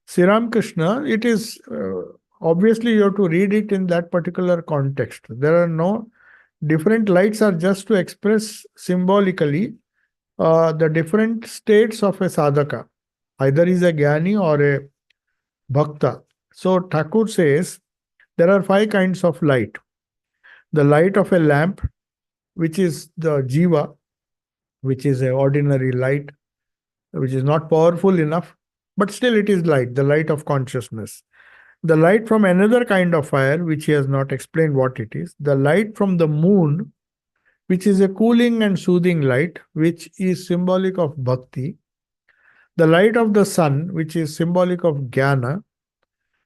Sri Ramakrishna, it is obviously you have to read it in that particular context. There are no different lights are just to express symbolically the different states of a sadhaka. Either is a jnani or a bhakta. So Thakur says there are 5 kinds of light. The light of a lamp, which is the jiva, which is an ordinary light, which is not powerful enough, but still it is light, the light of consciousness. The light from another kind of fire, which he has not explained what it is. The light from the moon, which is a cooling and soothing light, which is symbolic of bhakti. The light of the sun, which is symbolic of jnana,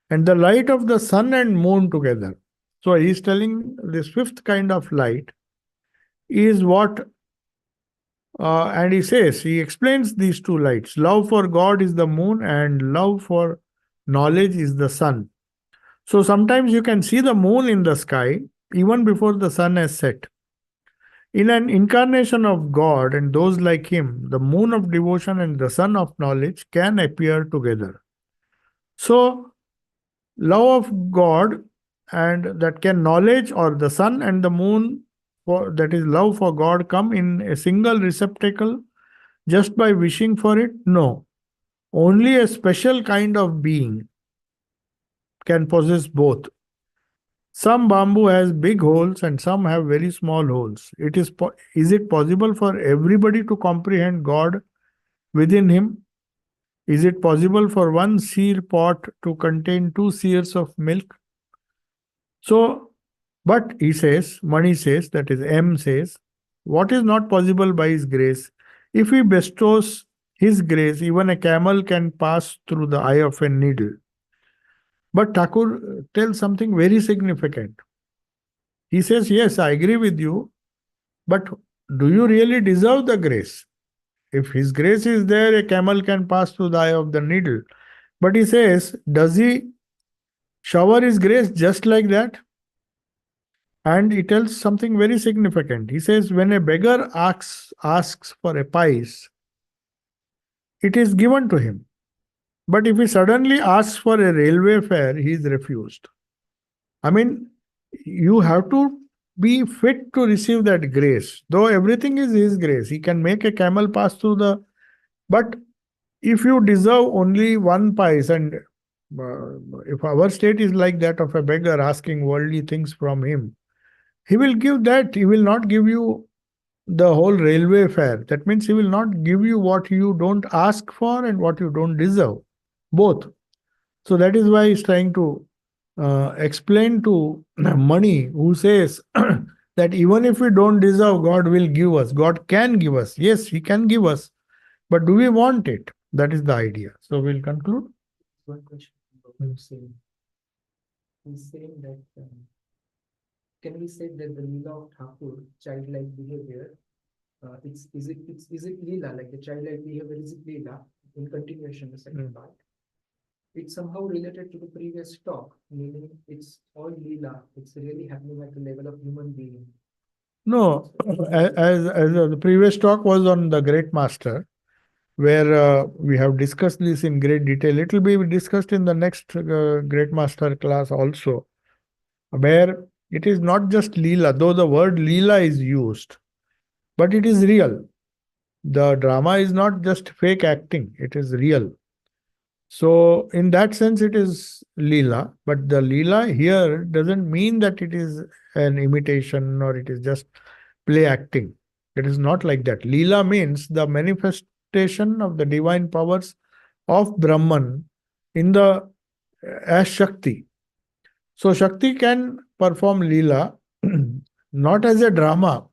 and the light of the sun and moon together. So he is telling this fifth kind of light is what, and he explains these two lights. Love for God is the moon, and love for knowledge is the sun. So sometimes you can see the moon in the sky even before the sun has set. In an incarnation of God and those like him, the moon of devotion and the sun of knowledge can appear together. So, love of God and that can knowledge, or the sun and the moon, that is love for God, come in a single receptacle just by wishing for it? No. Only a special kind of being can possess both. Some bamboo has big holes and some have very small holes. Is it possible for everybody to comprehend God within him? Is it possible for one seer pot to contain two seers of milk? So, but he says, Mani says, that is M says, what is not possible by his grace? If he bestows his grace, even a camel can pass through the eye of a needle. But Thakur tells something very significant. He says, yes, I agree with you, but do you really deserve the grace? If his grace is there, a camel can pass through the eye of the needle. But he says, does he shower his grace just like that? And he tells something very significant. He says, when a beggar asks for a pice, it is given to him. But if he suddenly asks for a railway fare, he is refused. I mean, you have to be fit to receive that grace. Though everything is his grace, he can make a camel pass through the. But if you deserve only one pice, and if our state is like that of a beggar asking worldly things from him, he will give that. He will not give you the whole railway fare. That means he will not give you what you don't ask for and what you don't deserve. Both. So that is why he's trying to explain to Mani, who says that even if we don't deserve, God will give us. God can give us. Yes, he can give us. But do we want it? That is the idea. So we'll conclude. One question. He's saying that can we say that the Leela of Thakur, childlike behavior, is it Leela, like the childlike behavior, is it Leela? In continuation, the second part. It's somehow related to the previous talk, meaning it's all Leela. It's really happening at the level of human being. No, as the previous talk was on the Great Master, where we have discussed this in great detail. It will be discussed in the next Great Master class also, where it is not just Leela, though the word Leela is used, but it is real. The drama is not just fake acting, it is real. So, in that sense, it is Leela, but the Leela here doesn't mean that it is an imitation or it is just play acting. It is not like that. Leela means the manifestation of the divine powers of Brahman in the as Shakti. So, Shakti can perform Leela not as a drama.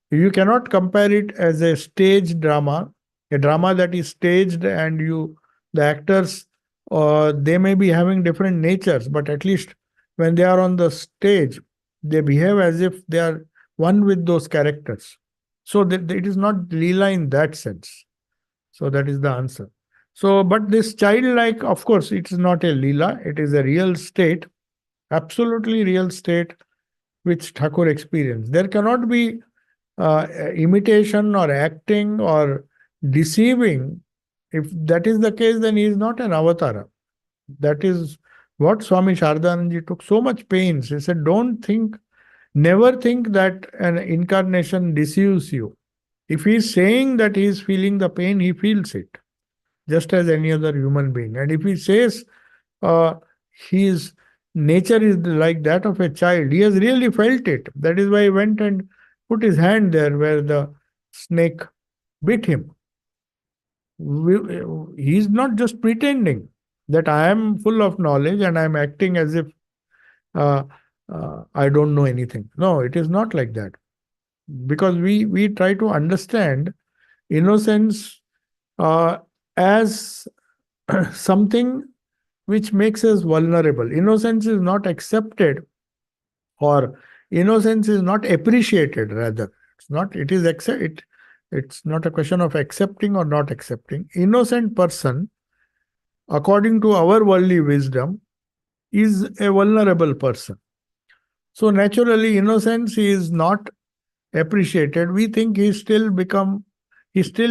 You cannot compare it as a stage drama, a drama that is staged and the actors, they may be having different natures, but at least when they are on the stage, they behave as if they are one with those characters. So it is not Leela in that sense. So that is the answer. So, but this childlike, of course, it is not a Leela, it is a real state, absolutely real state which Thakur experienced. There cannot be imitation or acting or deceiving. If that is the case, then he is not an avatara. That is what Swami Shardananji took so much pains. He said, never think that an incarnation deceives you. If he is saying that he is feeling the pain, he feels it, just as any other human being. And if he says his nature is like that of a child, he has really felt it. That is why he went and put his hand there where the snake beat him. He's not just pretending that I am full of knowledge and I am acting as if uh, I don't know anything. No, it is not like that. Because we try to understand innocence as something which makes us vulnerable. Innocence is not accepted, or innocence is not appreciated, rather. It's not a question of accepting or not accepting. Innocent person, according to our worldly wisdom, is a vulnerable person. So naturally, innocence is not appreciated. We think he's still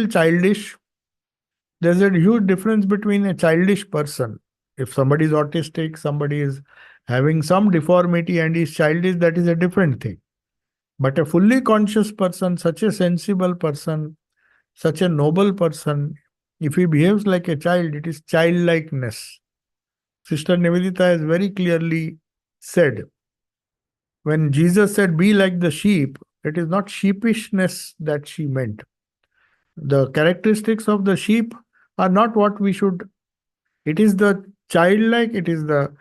childish. There's a huge difference between a childish person. If somebody is autistic, somebody is having some deformity and is childish, that is a different thing. But a fully conscious person, such a sensible person, such a noble person, if he behaves like a child, it is childlikeness. Sister Nivedita has very clearly said, when Jesus said, be like the sheep, it is not sheepishness that she meant. The characteristics of the sheep are not what we should. It is the childlike, it is the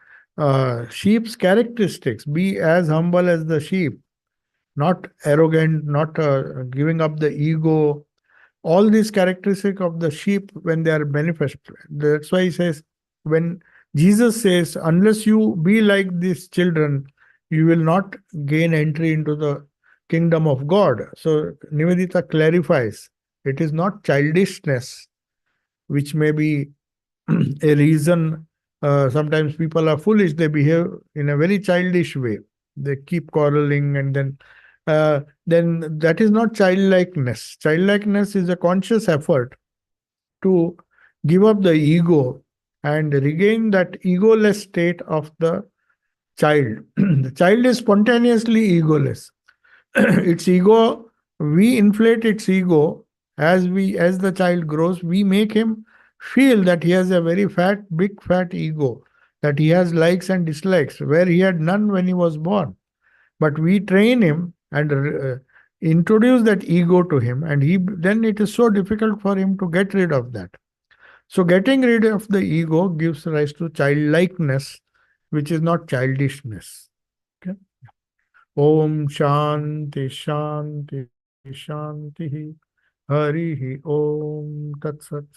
sheep's characteristics. Be as humble as the sheep, not arrogant, not giving up the ego. All these characteristics of the sheep, when they are manifest. That's why he says, when Jesus says, unless you be like these children, you will not gain entry into the kingdom of God. So Nivedita clarifies, it is not childishness, which may be a reason. Sometimes people are foolish, they behave in a very childish way. They keep quarreling, and then that is not childlikeness. Childlikeness is a conscious effort to give up the ego and regain that egoless state of the child. The child is spontaneously egoless. Its ego, we inflate its ego as the child grows. We make him feel that he has a very big fat ego, that he has likes and dislikes where he had none when he was born. But we train him and introduce that ego to him, and then it is so difficult for him to get rid of that. So getting rid of the ego gives rise to childlikeness, which is not childishness. Okay. Om Shanti Shanti Shanti Hari Om Tat Sat.